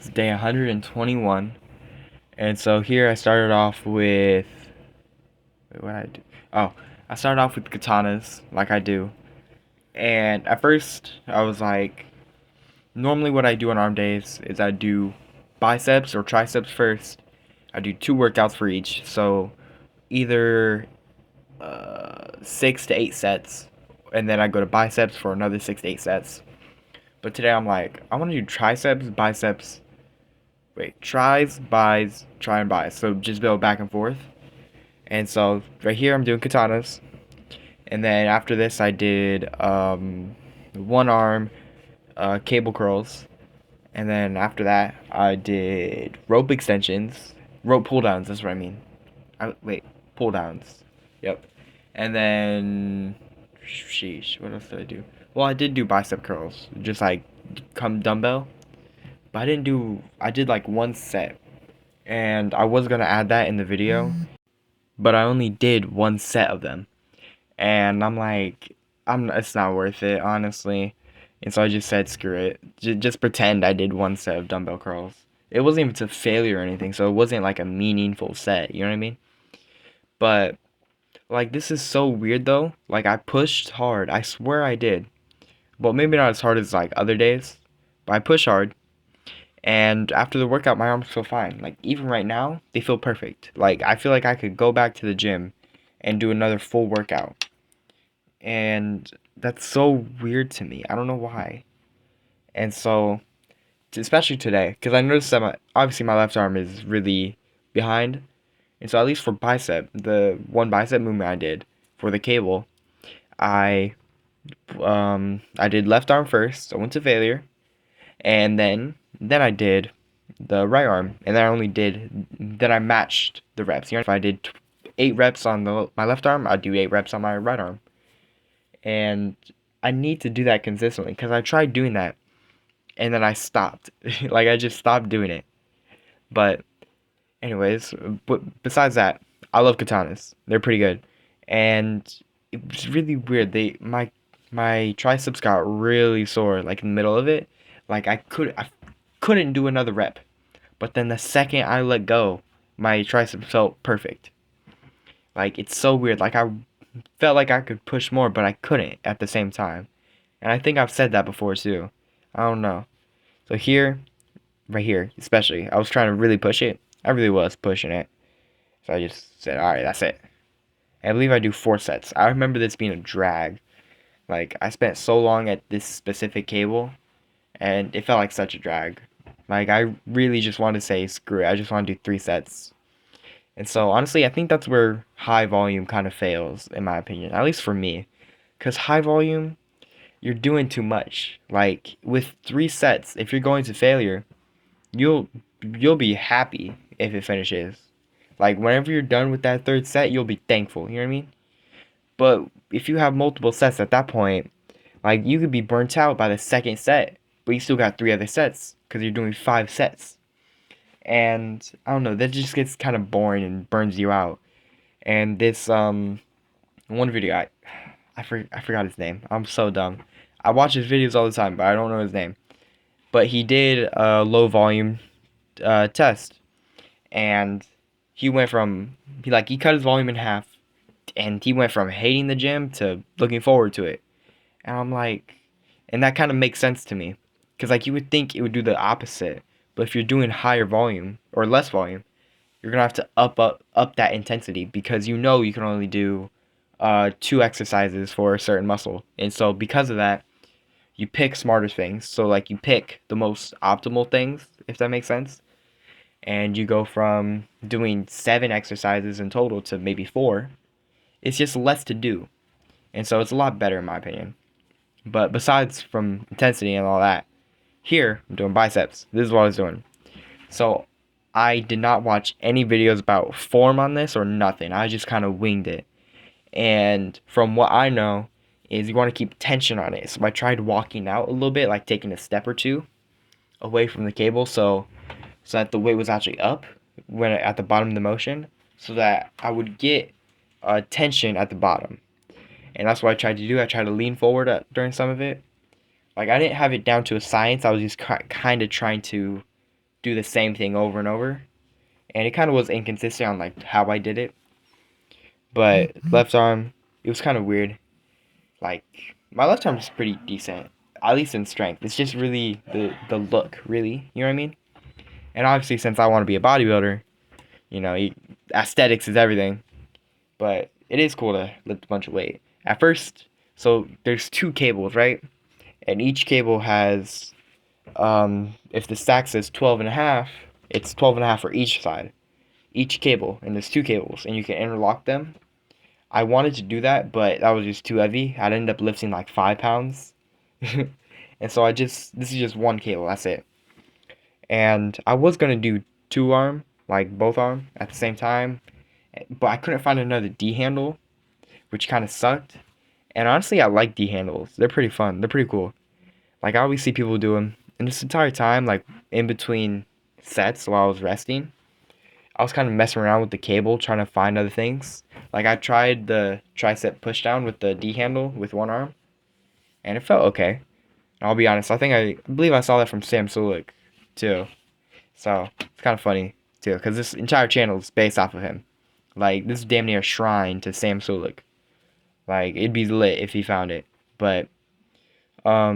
It's day 121. And so here I started off with. Wait, what did I do? Oh, I started off with katanas, like I do. And at first, I was like, normally what I do on arm days is I do biceps or triceps first. I do two workouts for each. So either 6 to 8 sets, and then I go to biceps for another 6 to 8 sets. But today I'm like, I want to do triceps, biceps. Wait, tries, buys, try and buys. So just build back and forth. And so right here I'm doing katanas. And then after this I did one arm cable curls. And then after that I did rope extensions. Rope pull downs, that's what I mean. Wait, pull downs. Yep. And then sheesh, what else did I do? Well, I did do bicep curls. Just like come dumbbell. But I did like one set. And I was gonna add that in the video, but I only did one set of them, and I'm like, it's not worth it, honestly. And so I just said, screw it. Just pretend I did one set of dumbbell curls. It wasn't even to failure or anything, so it wasn't like a meaningful set. You know what I mean? But like, this is so weird though. Like, I pushed hard. I swear I did. Well, maybe not as hard as like other days, but I pushed hard. And after the workout, my arms feel fine. Like, even right now, they feel perfect. Like, I feel like I could go back to the gym and do another full workout. And that's so weird to me. I don't know why. And so, especially today, because I noticed that obviously my left arm is really behind. And so, at least for bicep, the one bicep movement I did for the cable, I I did left arm first. I went to failure, and then I did the right arm, and then I matched the reps. You know, if I did 8 reps on my left arm, I'd do 8 reps on my right arm, and I need to do that consistently because I tried doing that, and then I stopped. Like, I just stopped doing it. But anyways, but besides that, I love katanas. They're pretty good, and it was really weird. My triceps got really sore, like in the middle of it. Like, I couldn't do another rep. But then the second I let go, my triceps felt perfect. Like, it's so weird. Like, I felt like I could push more, but I couldn't at the same time. And I think I've said that before too. I don't know. So here, right here, especially, I was trying to really push it. I really was pushing it. So I just said, all right, that's it. I believe I do 4 sets. I remember this being a drag. Like, I spent so long at this specific cable, and it felt like such a drag. Like, I really just wanted to say, screw it. I just want to do 3 sets. And so, honestly, I think that's where high volume kind of fails, in my opinion. At least for me. Because high volume, you're doing too much. Like, with 3 sets, if you're going to failure, you'll you'll be happy if it finishes. Like, whenever you're done with that third set, you'll be thankful. You know what I mean? But if you have multiple sets at that point, like, you could be burnt out by the second set, but you still got 3 other sets because you're doing 5 sets. And I don't know, that just gets kind of boring and burns you out. And this one video, I forgot his name. I'm so dumb. I watch his videos all the time, but I don't know his name. But he did a low volume test, and he cut his volume in half, and he went from hating the gym to looking forward to it. And I'm like, and that kind of makes sense to me, because like, you would think it would do the opposite, but if you're doing higher volume or less volume, you're gonna have to up that intensity because you can only do 2 exercises for a certain muscle, and so because of that, you pick smarter things. So like, you pick the most optimal things, if that makes sense, and you go from doing 7 exercises in total to maybe 4. It's just less to do, and so it's a lot better in my opinion. But besides from intensity and all that, here I'm doing biceps. This is what I was doing. So I did not watch any videos about form on this or nothing. I just kind of winged it. And from what I know, is you want to keep tension on it. So I tried walking out a little bit, like taking a step or two away from the cable, so that the weight was actually up when at the bottom of the motion, so that I would get tension at the bottom. And that's what I tried to do. I tried to lean forward during some of it. Like, I didn't have it down to a science. I was just kind of trying to do the same thing over and over, and it kind of was inconsistent on like how I did it. But left arm, it was kind of weird. Like my left arm is pretty decent, at least in strength. It's just really the look, really. You know what I mean? And obviously, since I want to be a bodybuilder, you know, aesthetics is everything. But it is cool to lift a bunch of weight. At first, so there's two cables, right? And each cable has, if the stack says 12 and a half, it's 12 and a half for each side. Each cable, and there's two cables, and you can interlock them. I wanted to do that, but that was just too heavy. I'd end up lifting like 5 pounds. And so this is just one cable, that's it. And I was gonna do two arm, like both arm at the same time, but I couldn't find another D handle, which kind of sucked. And honestly, I like D handles. They're pretty fun. They're pretty cool. Like I always see people do them. And this entire time, like in between sets while I was resting, I was kind of messing around with the cable, trying to find other things. Like I tried the tricep push down with the D handle with one arm, and it felt okay. I'll be honest. I believe I saw that from Sam Sulek too. So it's kind of funny too, because this entire channel is based off of him. Like this is damn near a shrine to Sam Sulek. Like it'd be lit if he found it. But I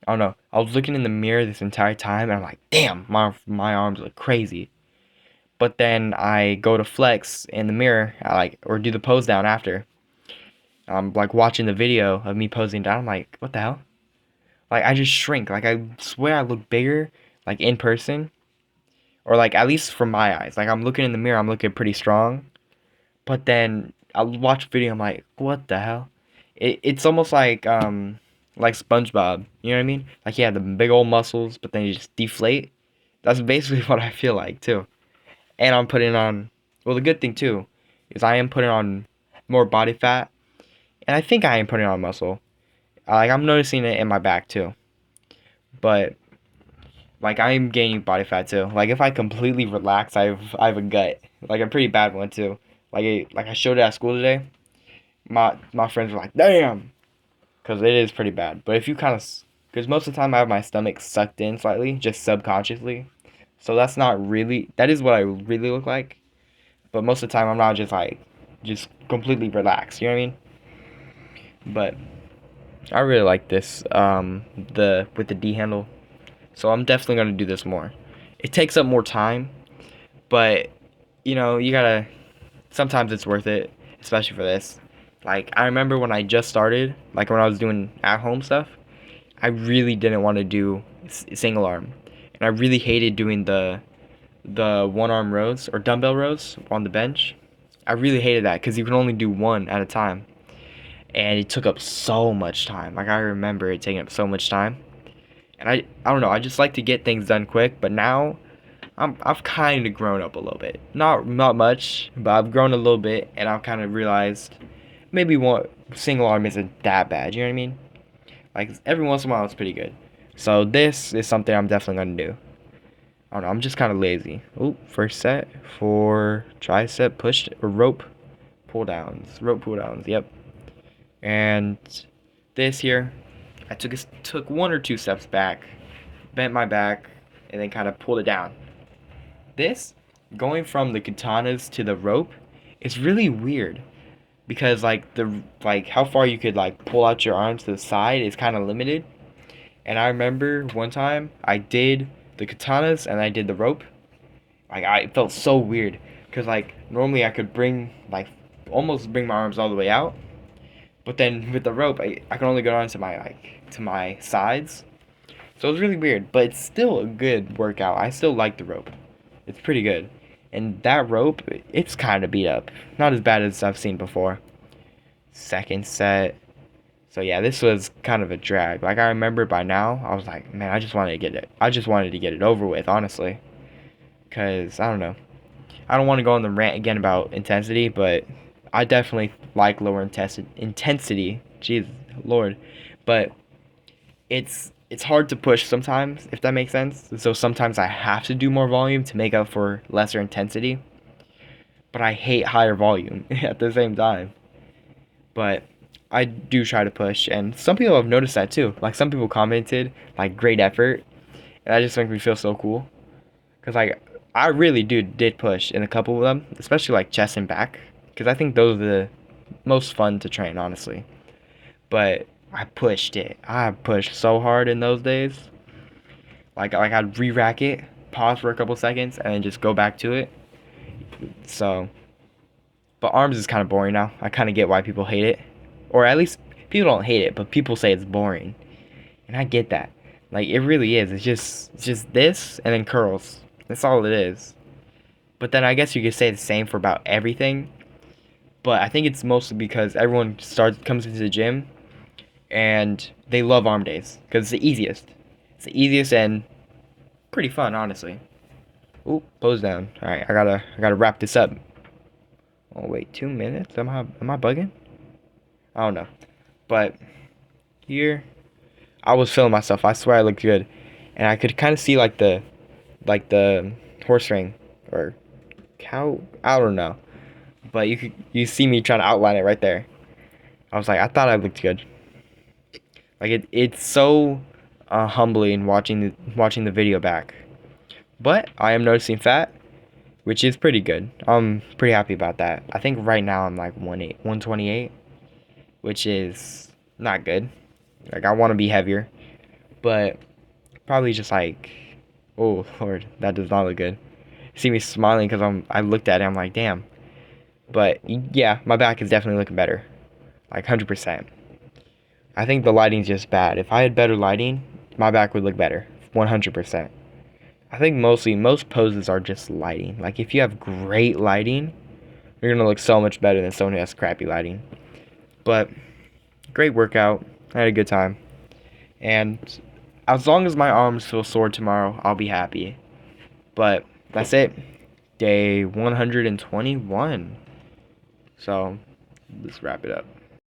don't know. I was looking in the mirror this entire time, and I'm like, damn, my arms look crazy. But then I go to flex in the mirror, or do the pose down after. I'm like watching the video of me posing down. I'm like, what the hell? Like I just shrink. Like I swear I look bigger, like in person, or like at least from my eyes. Like I'm looking in the mirror, I'm looking pretty strong. But then I watch a video, I'm like, what the hell? It's almost like SpongeBob. You know what I mean? Like he had the big old muscles, but then he just deflate. That's basically what I feel like too. And I'm putting on. Well, the good thing too is I am putting on more body fat, and I think I am putting on muscle. Like I'm noticing it in my back too. But like I am gaining body fat too. Like if I completely relax, I have a gut, like a pretty bad one too. Like I showed it at school today. My friends were like, "Damn," because it is pretty bad. But if you kind of, because most of the time I have my stomach sucked in slightly, just subconsciously. So that's not really, that is what I really look like. But most of the time I'm not just completely relaxed. You know what I mean? But I really like this, with the D handle. So I'm definitely gonna do this more. It takes up more time, but you know, you gotta. Sometimes it's worth it, especially for this. Like I remember when I just started, like when I was doing at home stuff, I really didn't want to do single arm, and I really hated doing the one arm rows or dumbbell rows on the bench. I really hated that because you can only do one at a time, and it took up so much time. Like I remember it taking up so much time, and I don't know. I just like to get things done quick, but now I've kind of grown up a little bit. Not much, but I've grown a little bit, and I've kind of realized maybe one single arm isn't that bad. You know what I mean? Like every once in a while, it's pretty good. So this is something I'm definitely gonna do. I don't know. I'm just kind of lazy. Oh, first set for tricep push or rope pull downs. Rope pull downs. Yep. And this here, I took one or two steps back, bent my back, and then kind of pulled it down. This, going from the katanas to the rope, is really weird because like how far you could like pull out your arms to the side is kind of limited. And I remember one time I did the katanas and I did the rope. Like it felt so weird because like normally I could almost bring my arms all the way out, but then with the rope I can only go down to my sides. So it was really weird, but it's still a good workout. I still like the rope. It's pretty good. And that rope, it's kind of beat up. Not as bad as I've seen before. Second set. So yeah, this was kind of a drag. Like I remember by now, I was like, man, I just wanted to get it. I just wanted to get it over with, honestly. Cause I don't know. I don't want to go on the rant again about intensity, but I definitely like lower intensity. Jesus Lord, but it's hard to push sometimes, if that makes sense. So sometimes I have to do more volume to make up for lesser intensity. But I hate higher volume at the same time. But I do try to push, and some people have noticed that too. Like some people commented like great effort, and that just makes me feel so cool. Cause like I really did push in a couple of them, especially like chest and back, because I think those are the most fun to train, honestly. But I pushed it. I pushed so hard in those days. Like I'd re-rack it, pause for a couple seconds, and then just go back to it. So, but arms is kind of boring now. I kind of get why people hate it, or at least people don't hate it, but people say it's boring, and I get that. Like it really is. It's just this and then curls. That's all it is. But then I guess you could say the same for about everything. But I think it's mostly because everyone comes into the gym and they love arm days because it's the easiest. It's the easiest and pretty fun, honestly. Ooh, pose down. All right, I gotta wrap this up. Oh wait, 2 minutes? Am I bugging? I don't know. But here, I was feeling myself. I swear I looked good, and I could kind of see like the horse ring or cow. I don't know. But you see me trying to outline it right there. I was like, I thought I looked good. Like it's so humbling watching the video back. But I am noticing fat, which is pretty good. I'm pretty happy about that. I think right now I'm like 128, which is not good. Like I want to be heavier, but probably just like, oh Lord, that does not look good. See me smiling because I looked at it. I'm like, damn. But yeah, my back is definitely looking better, like 100%. I think the lighting's just bad. If I had better lighting, my back would look better, 100%. I think most poses are just lighting. Like if you have great lighting, you're gonna look so much better than someone who has crappy lighting. But great workout. I had a good time. And as long as my arms feel sore tomorrow, I'll be happy. But that's it. Day 121. So let's wrap it up.